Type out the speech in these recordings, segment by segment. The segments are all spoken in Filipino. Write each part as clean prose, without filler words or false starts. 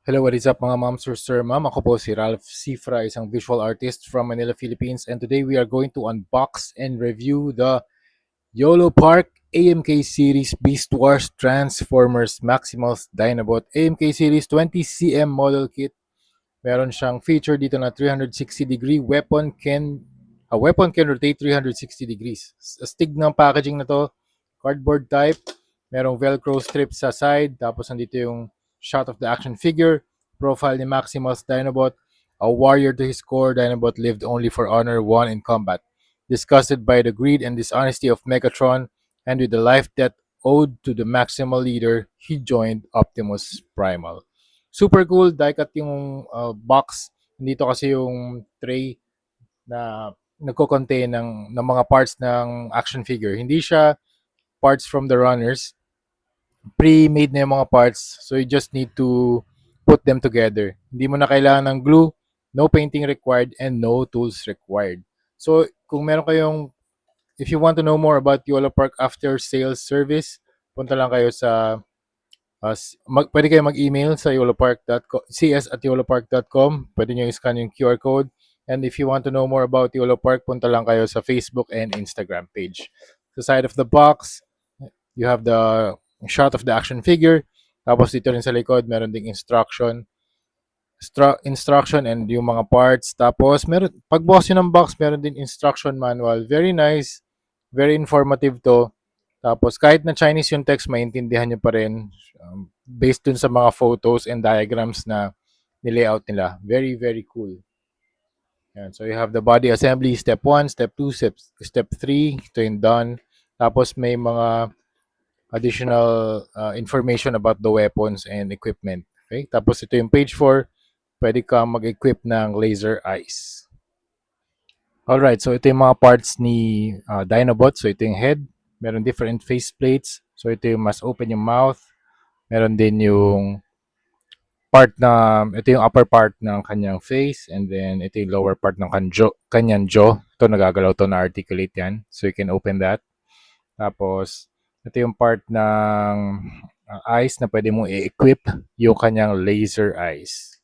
Hello, what is up mga moms or sir ma'am? Ako po si Ralph Cifra, isang visual artist from Manila, Philippines. And today we are going to unbox and review the YOLO Park AMK Series Beast Wars Transformers Maximals Dinobot AMK Series 20cm model kit. Meron siyang feature dito na 360 degree weapon can rotate 360 degrees. Astig ng packaging na to, cardboard type, merong velcro strip sa side, tapos nandito yung shot of the action figure, profile ni Maximus Dinobot, a warrior to his core. Dinobot lived only for honor, won in combat. Disgusted by the greed and dishonesty of Megatron, and with the life debt owed to the Maximal leader, he joined Optimus Primal. Super cool, die-cut yung box. Dito kasi yung tray na nagko-contain ng mga parts ng action figure. Hindi siya parts from the runners. Pre-made na yung mga parts. So you just need to put them together. Hindi mo na kailangan ng glue, no painting required, and no tools required. So kung meron kayong, if you want to know more about YOLO Park after sales service, punta lang kayo sa pwede kayo mag-email sa cs@yolopark.com. Pwede nyo i-scan yung QR code. And if you want to know more about YOLO Park, punta lang kayo sa Facebook and Instagram page. Sa side of the box, you have the shot of the action figure. Tapos dito rin sa likod, meron ding instruction and yung mga parts. Tapos meron, pagbukas nyo ng box, meron din instruction manual. Very nice, very informative to. Tapos kahit na Chinese yung text, maintindihan nyo pa rin based dun sa mga photos and diagrams na nilayout nila. Very, very cool. Yan. So you have the body assembly, step 1, step 2, step 3, ito yung done. Tapos may mga additional information about the weapons and equipment. Okay? Tapos ito yung page 4, pwede kang mag-equip ng laser eyes. Alright, so ito yung mga parts ni Dinobot. So ito yung head, meron different face plates. So ito yung mas open yung mouth. Meron din yung ito yung upper part ng kanyang face, and then ito yung lower part ng kanyang jaw. Ito, nagagalaw to, na articulate yan. So you can open that. Tapos, ito yung part ng eyes na pwede mong i-equip yung kanyang laser eyes.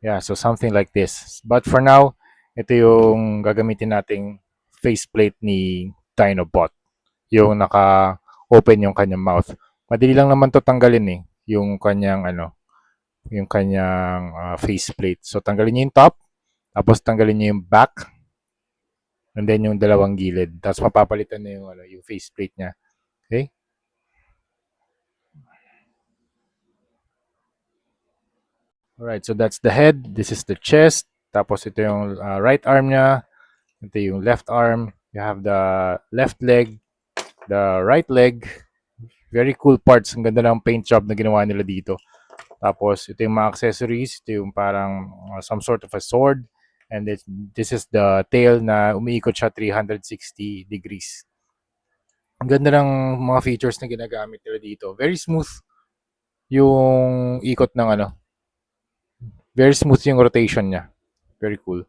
Yeah, so something like this. But for now, ito yung gagamitin nating faceplate ni Dinobot. Yung naka-open yung kanyang mouth. Madali lang naman to tanggalin eh. Yung kanyang faceplate. So tanggalin niyo yung top, tapos tanggalin niyo yung back, and then yung dalawang gilid. Tapos mapapalitan na yung faceplate niya. Okay? Alright, so that's the head. This is the chest. Tapos ito yung right arm niya. Ito yung left arm. You have the left leg, the right leg. Very cool parts. Ang ganda ng paint job na ginawa nila dito. Tapos ito yung mga accessories. Ito yung parang some sort of a sword. And this is the tail na umiikot siya 360 degrees. Ang ganda ng mga features na ginagamit nila dito. Very smooth yung ikot ng very smooth yung rotation niya. Very cool.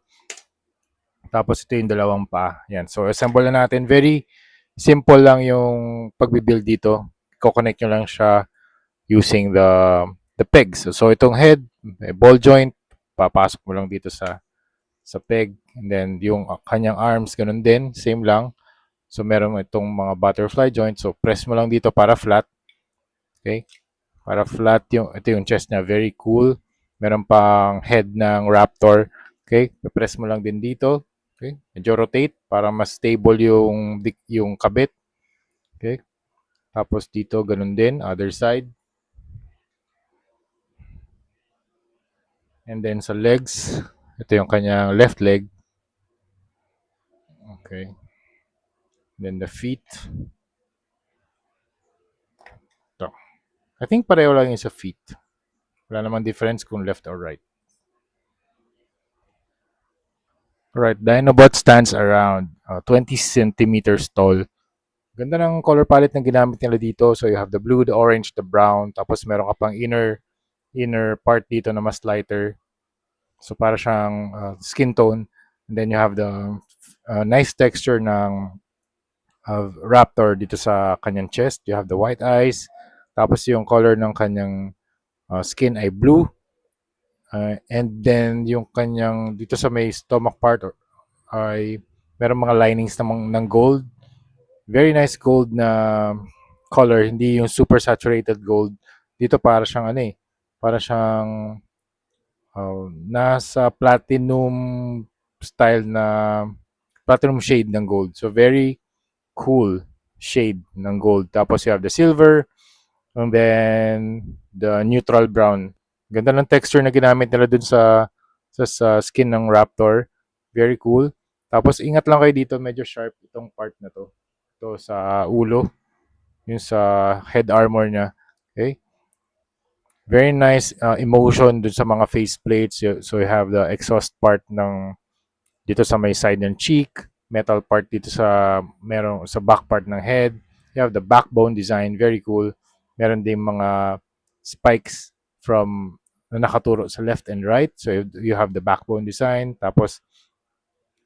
Tapos ito yung dalawang paa. Yan. So assemble na natin. Very simple lang yung pagbibuild dito. Ko-connect nyo lang siya using the pegs. So itong head, ball joint, papasok mo lang dito sa peg. And then yung kanyang arms, ganun din. Same lang. So meron itong mga butterfly joint. So press mo lang dito para flat. Okay? Para flat ito yung chest niya. Very cool. Meron pang head ng raptor. Okay? Press mo lang din dito. Okay? Medyo rotate para mas stable yung kabit. Okay? Tapos dito, ganun din. Other side. And then sa legs, ito yung kanyang left leg. Okay. Then the feet. Ito. I think pareho lang yung sa feet. Wala namang difference kung left or right. Alright, Dinobot stands around 20 centimeters tall. Ganda ng color palette na ginamit nila dito. So you have the blue, the orange, the brown. Tapos meron ka pang inner part dito na mas lighter. So para siyang skin tone. And then you have the nice texture ng raptor dito sa kanyang chest. You have the white eyes. Tapos yung color ng kanyang skin ay blue. And then yung kanyang dito sa may stomach part ay meron mga linings ng gold. Very nice gold na color, hindi yung super saturated gold. Dito para siyang ano eh, para siyang nasa platinum style na platinum shade ng gold. So very cool shade ng gold. Tapos you have the silver and then the neutral brown. Ganda ng texture na ginamit nila dun sa skin ng Raptor. Very cool. Tapos ingat lang kayo dito, medyo sharp itong part na to. Ito sa ulo, yung sa head armor niya. Okay? Very nice emotion dun sa mga faceplates. So you have the exhaust part ng dito sa may side ng cheek, metal part dito sa merong sa back part ng head. You have the backbone design, very cool. Meron ding mga spikes from na nakaturo sa left and right. So you have the backbone design. Tapos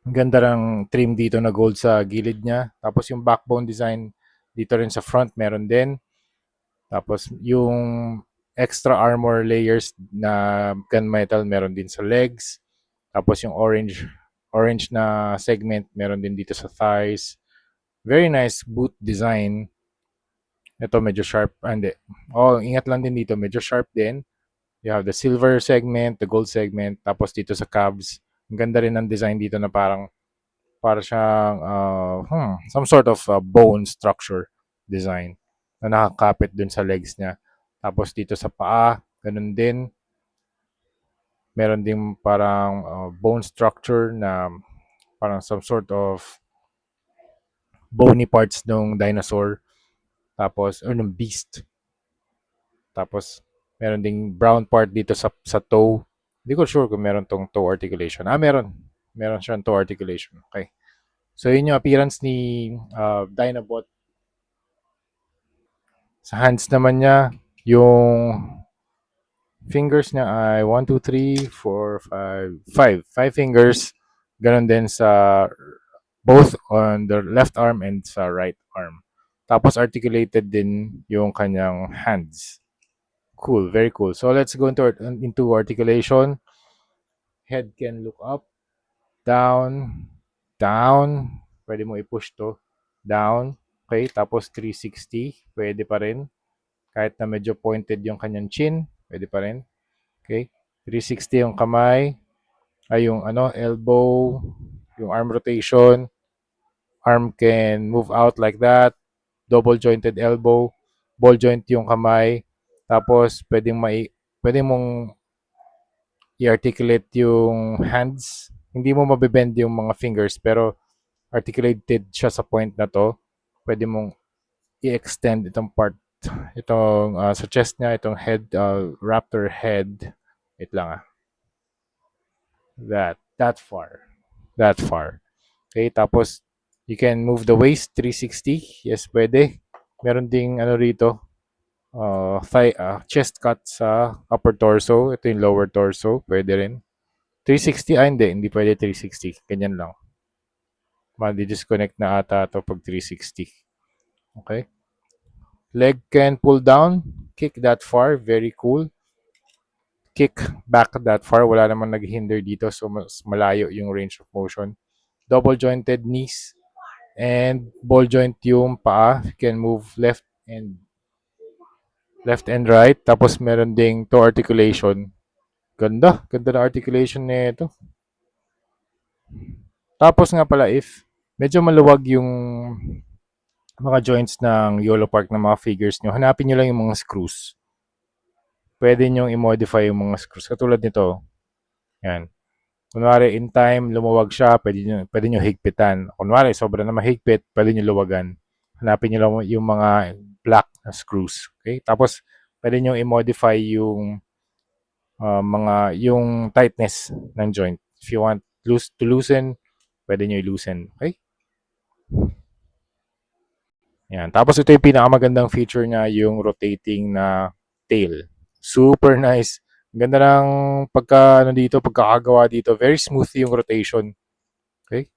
ang ganda ng trim dito na gold sa gilid niya. Tapos yung backbone design dito rin sa front meron din. Tapos yung extra armor layers na gunmetal meron din sa legs. Tapos yung orange na segment meron din dito sa thighs. Very nice boot design. Ito medyo sharp. Hindi. Oh, ingat lang din dito. Medyo sharp din. You have the silver segment, the gold segment. Tapos dito sa calves. Ang ganda rin ng design dito na para siyang some sort of bone structure design na nakakapit dun sa legs niya. Tapos dito sa paa, ganun din. Meron din parang bone structure na parang some sort of bony parts ng dinosaur. Tapos, or ng beast. Tapos, meron ding brown part dito sa toe. Hindi ko sure kung meron tong toe articulation. Meron. Meron siyang toe articulation. Okay. So, yun yung appearance ni Dinobot. Sa hands naman niya, yung fingers niya ay 1, 2, 3, 4, 5. 5 fingers. Ganon din sa both on the left arm and sa right arm. Tapos articulated din yung kanyang hands. Cool, very cool. So let's go into articulation. Head can look up, down, down. Pwede mo i-push to. Down. Okay, tapos 360. Pwede pa rin. Kahit na medyo pointed yung kanyang chin, pwede pa rin. Okay? 360 yung kamay, ay yung elbow, yung arm rotation. Arm can move out like that. Double jointed elbow, ball joint yung kamay. Tapos pwede mong i-articulate yung hands. Hindi mo mabibend yung mga fingers pero articulated siya sa point na to. Pwede mong i-extend itong part, itong sa chest niya, itong head, raptor head. Wait lang that far. That far. Okay, tapos you can move the waist 360. Yes, pwede. Meron ding rito, chest cut sa upper torso. Ito yung lower torso. Pwede rin. 360, hindi pwede 360. Ganyan lang. Madi-disconnect na ata ito pag 360. Okay. Leg can pull down. Kick that far. Very cool. Kick back that far. Wala namang nag-hinder dito. So, mas malayo yung range of motion. Double jointed knees. And ball joint yung paa. You can move left and right. Tapos meron ding toe articulation. Ganda. Ganda na articulation nito. Tapos nga pala, if medyo maluwag yung mga joints ng YOLO Park ng mga figures nyo, hanapin nyo lang yung mga screws. Pwede nyo i-modify yung mga screws. Katulad nito. Yan. Kunwari, in time, lumuwag siya, pwede nyo higpitan. Kunwari, sobra na mahigpit, pwede nyo luwagan. Hanapin nyo lang yung mga black na screws. Okay? Tapos, pwede nyo i-modify yung yung tightness ng joint. If you want to loosen, pwede nyo i-loosen. Okay? Yan. Tapos ito yung pinakamagandang feature niya, yung rotating na tail. Super nice. Ang ganda ng pagkakagawa dito. Very smooth yung rotation. Okay?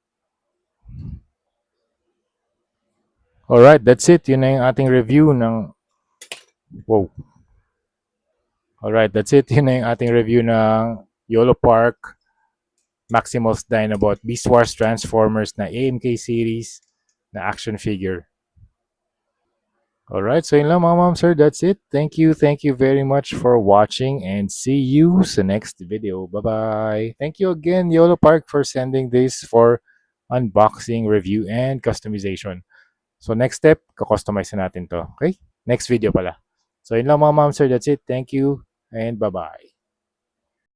Alright, that's it. Yun na yung ating review ng... Wow. Alright, that's it. Yun na yung ating review ng YOLO Park Maximus Dinobot Beast Wars Transformers na AMK series na action figure. Alright, so yun lang mga ma'am sir, that's it. Thank you very much for watching and see you sa next video. Bye-bye. Thank you again, YOLO Park, for sending this for unboxing, review, and customization. So next step, kustomize natin to. Okay? Next video pala. So yun lang mga ma'am sir, that's it. Thank you and bye-bye.